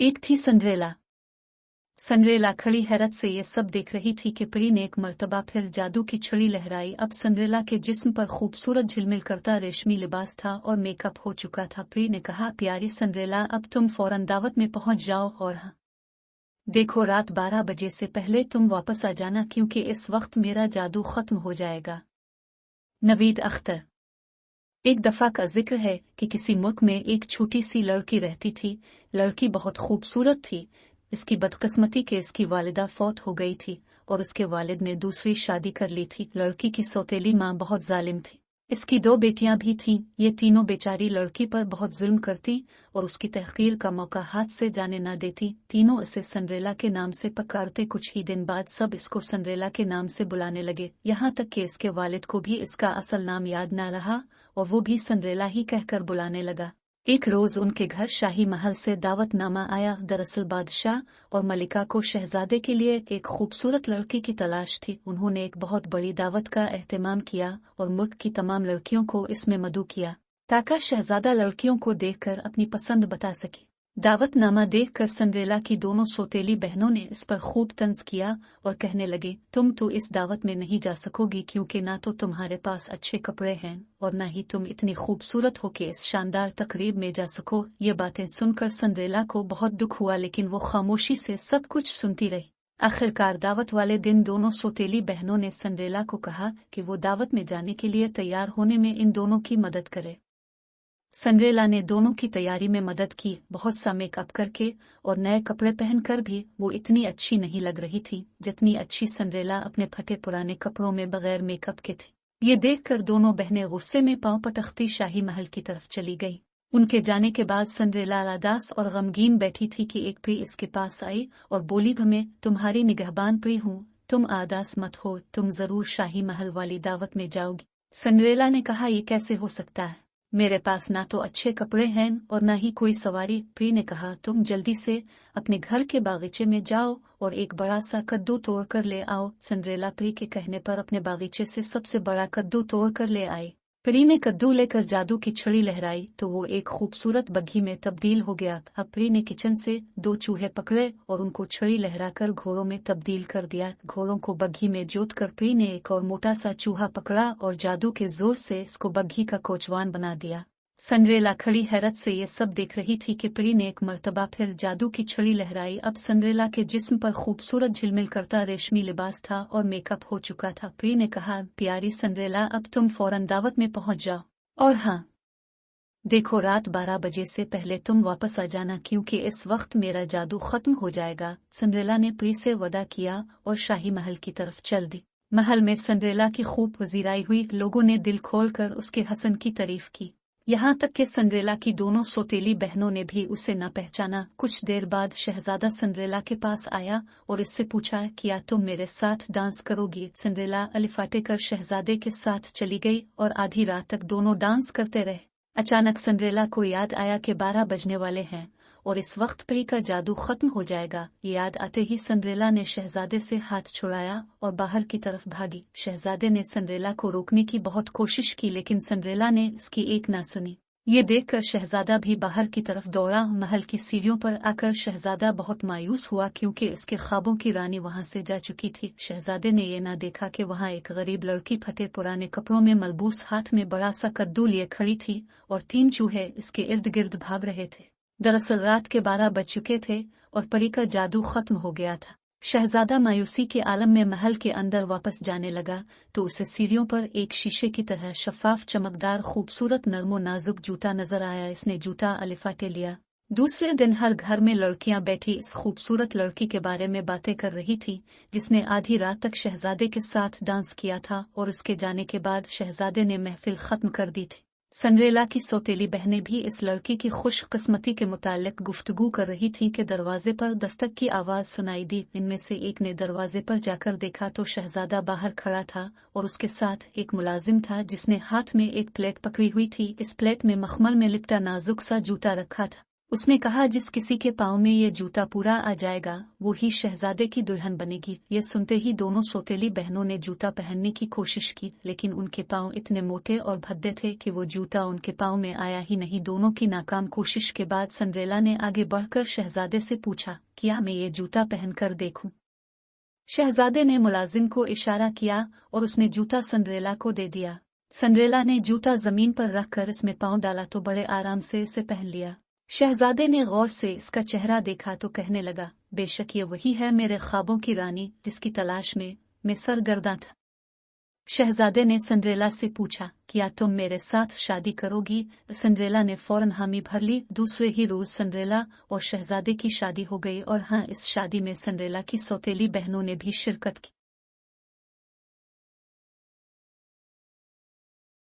एक थी Cinderella. Cinderella खड़ी हैरत से ये सब देख रही थी कि परी ने एक मर्तबा फिर जादू की छड़ी लहराई। अब सिंड्रेला के जिस्म पर खूबसूरत झिलमिल करता रेशमी लिबास था और मेकअप हो चुका था। परी ने कहा, प्यारी सिंड्रेला, अब तुम फौरन दावत में पहुंच जाओ और हाँ, देखो रात 12 बजे से पहले तुम वापस आ जाना, क्योंकि इस वक्त मेरा जादू खत्म हो जाएगा। नवीद अख्तर। एक दफा का जिक्र है कि किसी मुल्क में एक छोटी सी लड़की रहती थी। लड़की बहुत खूबसूरत थी। इसकी बदकिस्मती के इसकी वालिदा फौत हो गई थी और उसके वालिद ने दूसरी शादी कर ली थी। लड़की की सौतेली माँ बहुत जालिम थी। इसकी 2 बेटियां भी थीं। ये तीनों बेचारी लड़की पर बहुत जुल्म करती और उसकी तहकीर का मौका हाथ से जाने न देती। तीनों इसे सिंड्रेला के नाम से पुकारते। कुछ ही दिन बाद सब इसको सिंड्रेला के नाम से बुलाने लगे, यहाँ तक कि इसके वालिद को भी इसका असल नाम याद न रहा और वो भी सिंड्रेला ही कहकर बुलाने लगा। एक रोज उनके घर शाही महल से दावतनामा आया। दरअसल बादशाह और मलिका को शहजादे के लिए एक खूबसूरत लड़की की तलाश थी। उन्होंने एक बहुत बड़ी दावत का एहतमाम किया और मुल्क की तमाम लड़कियों को इसमें मदऊ किया ताकि शहजादा लड़कियों को देखकर अपनी पसंद बता सके। दावतनामा देखकर सिंड्रेला की दोनों सौतेली बहनों ने इस पर खूब तंज किया और कहने लगे, तुम तो इस दावत में नहीं जा सकोगी, क्योंकि ना तो तुम्हारे पास अच्छे कपड़े हैं और ना ही तुम इतनी खूबसूरत हो कि इस शानदार तकरीब में जा सको। ये बातें सुनकर सिंड्रेला को बहुत दुख हुआ, लेकिन वो खामोशी से सब कुछ सुनती रही। आखिरकार दावत वाले दिन दोनों सौतेली बहनों ने सिंड्रेला को कहा कि वो दावत में जाने के लिए तैयार होने में इन दोनों की मदद करे। सिंड्रेला ने दोनों की तैयारी में मदद की, बहुत सा मेकअप करके और नए कपड़े पहनकर भी वो इतनी अच्छी नहीं लग रही थी जितनी अच्छी सिंड्रेला अपने फटे पुराने कपड़ों में बगैर मेकअप के थी। ये देखकर दोनों बहनें गुस्से में पांव पटकती शाही महल की तरफ चली गई। उनके जाने के बाद सिंड्रेला उदास और गमगीन बैठी थी कि एक प्री इसके पास आई और बोली, मैं तुम्हारी निगहबान प्री हूँ, तुम उदास मत हो, तुम जरूर शाही महल वाली दावत में जाओगी। सिंड्रेला ने कहा, ये कैसे हो सकता है, मेरे पास ना तो अच्छे कपड़े हैं और ना ही कोई सवारी। प्री ने कहा, तुम जल्दी से अपने घर के बागीचे में जाओ और एक बड़ा सा कद्दू तोड़ कर ले आओ। सिंड्रेला प्री के कहने पर अपने बागीचे से सबसे बड़ा कद्दू तोड़ कर ले आई। प्री ने कद्दू लेकर जादू की छड़ी लहराई तो वो एक खूबसूरत बग्घी में तब्दील हो गया। अब प्री ने किचन से 2 चूहे पकड़े और उनको छड़ी लहराकर घोड़ों में तब्दील कर दिया। घोड़ों को बग्घी में जोत कर प्री ने एक और मोटा सा चूहा पकड़ा और जादू के जोर से इसको बग्घी का कोचवान बना दिया। सिंड्रेला खड़ी हैरत से ये सब देख रही थी कि परी ने एक मर्तबा फिर जादू की छड़ी लहराई। अब सिंड्रेला के जिस्म पर खूबसूरत झिलमिल करता रेशमी लिबास था और मेकअप हो चुका था। परी ने कहा, प्यारी सिंड्रेला, अब तुम फौरन दावत में पहुंच जाओ और हाँ, देखो रात 12 बजे से पहले तुम वापस आ जाना, क्योंकि इस वक्त मेरा जादू खत्म हो जाएगा। सिंड्रेला ने परी से वदा किया और शाही महल की तरफ चल दी। महल में सिंड्रेला की खूब वजीराई हुई। लोगों ने दिल खोलकर उसके हसन की तारीफ की, यहाँ तक कि सिंड्रेला की दोनों सौतेली बहनों ने भी उसे न पहचाना। कुछ देर बाद शहजादा सिंड्रेला के पास आया और इससे पूछा, क्या तुम मेरे साथ डांस करोगी? सिंड्रेला अलिफाटे कर शहजादे के साथ चली गई और आधी रात तक दोनों डांस करते रहे। अचानक सिंड्रेला को याद आया कि 12 बजने वाले हैं और इस वक्त परी का जादू खत्म हो जाएगा। ये याद आते ही सिंड्रेला ने शहजादे से हाथ छुड़ाया और बाहर की तरफ भागी। शहजादे ने सिंड्रेला को रोकने की बहुत कोशिश की, लेकिन सिंड्रेला ने इसकी एक ना सुनी। ये देखकर शहजादा भी बाहर की तरफ दौड़ा। महल की सीढ़ियों पर आकर शहजादा बहुत मायूस हुआ, क्योंकि इसके ख्वाबों की रानी वहां से जा चुकी थी। शहजादे ने ये ना देखा कि वहां एक गरीब लड़की फटे पुराने कपड़ों में मलबूस हाथ में बड़ा सा कद्दू लिए खड़ी थी और 3 चूहे इसके इर्द गिर्द भाग रहे थे। दरअसल रात के 12 बज चुके थे और परी का जादू खत्म हो गया था। शहजादा मायूसी के आलम में महल के अंदर वापस जाने लगा तो उसे सीढ़ियों पर एक शीशे की तरह शफाफ चमकदार खूबसूरत नरमो नाजुक जूता नजर आया। इसने जूता अलिफाटे लिया। दूसरे दिन हर घर में लड़कियां बैठी इस खूबसूरत लड़की के बारे में बातें कर रही थी, जिसने आधी रात तक शहजादे के साथ डांस किया था और उसके जाने के बाद शहजादे ने महफिल खत्म कर दी थी। सिंड्रेला की सौतेली बहनें भी इस लड़की की खुशकिस्मती के मुताल्लिक गुफ्तगू कर रही थीं कि दरवाजे पर दस्तक की आवाज सुनाई दी। इनमें से एक ने दरवाजे पर जाकर देखा तो शहजादा बाहर खड़ा था और उसके साथ एक मुलाजिम था, जिसने हाथ में एक प्लेट पकड़ी हुई थी। इस प्लेट में मखमल में लिपटा नाजुक सा जूता रखा था। उसने कहा, जिस किसी के पाँव में ये जूता पूरा आ जाएगा वो ही शहजादे की दुल्हन बनेगी। ये सुनते ही दोनों सौतेली बहनों ने जूता पहनने की कोशिश की, लेकिन उनके पाँव इतने मोटे और भद्दे थे कि वो जूता उनके पाँव में आया ही नहीं। दोनों की नाकाम कोशिश के बाद सिंड्रेला ने आगे बढ़कर शहजादे से पूछा, क्या मैं ये जूता पहनकर देखूं? शहजादे ने मुलाजिम को इशारा किया और उसने जूता सिंड्रेला को दे दिया। सिंड्रेला ने जूता जमीन पर रखकर इसमें पाँव डाला तो बड़े आराम से इसे पहन लिया। शहजादे ने गौर से इसका चेहरा देखा तो कहने लगा, बेशक ये वही है मेरे ख्वाबों की रानी जिसकी तलाश में मैं सरगर्दा था। शहजादे ने सिंड्रेला से पूछा, क्या तुम मेरे साथ शादी करोगी? सिंड्रेला ने फौरन हामी भर ली। दूसरे ही रोज सिंड्रेला और शहजादे की शादी हो गई और हाँ, इस शादी में सिंड्रेला की सौतेली बहनों ने भी शिरकत की।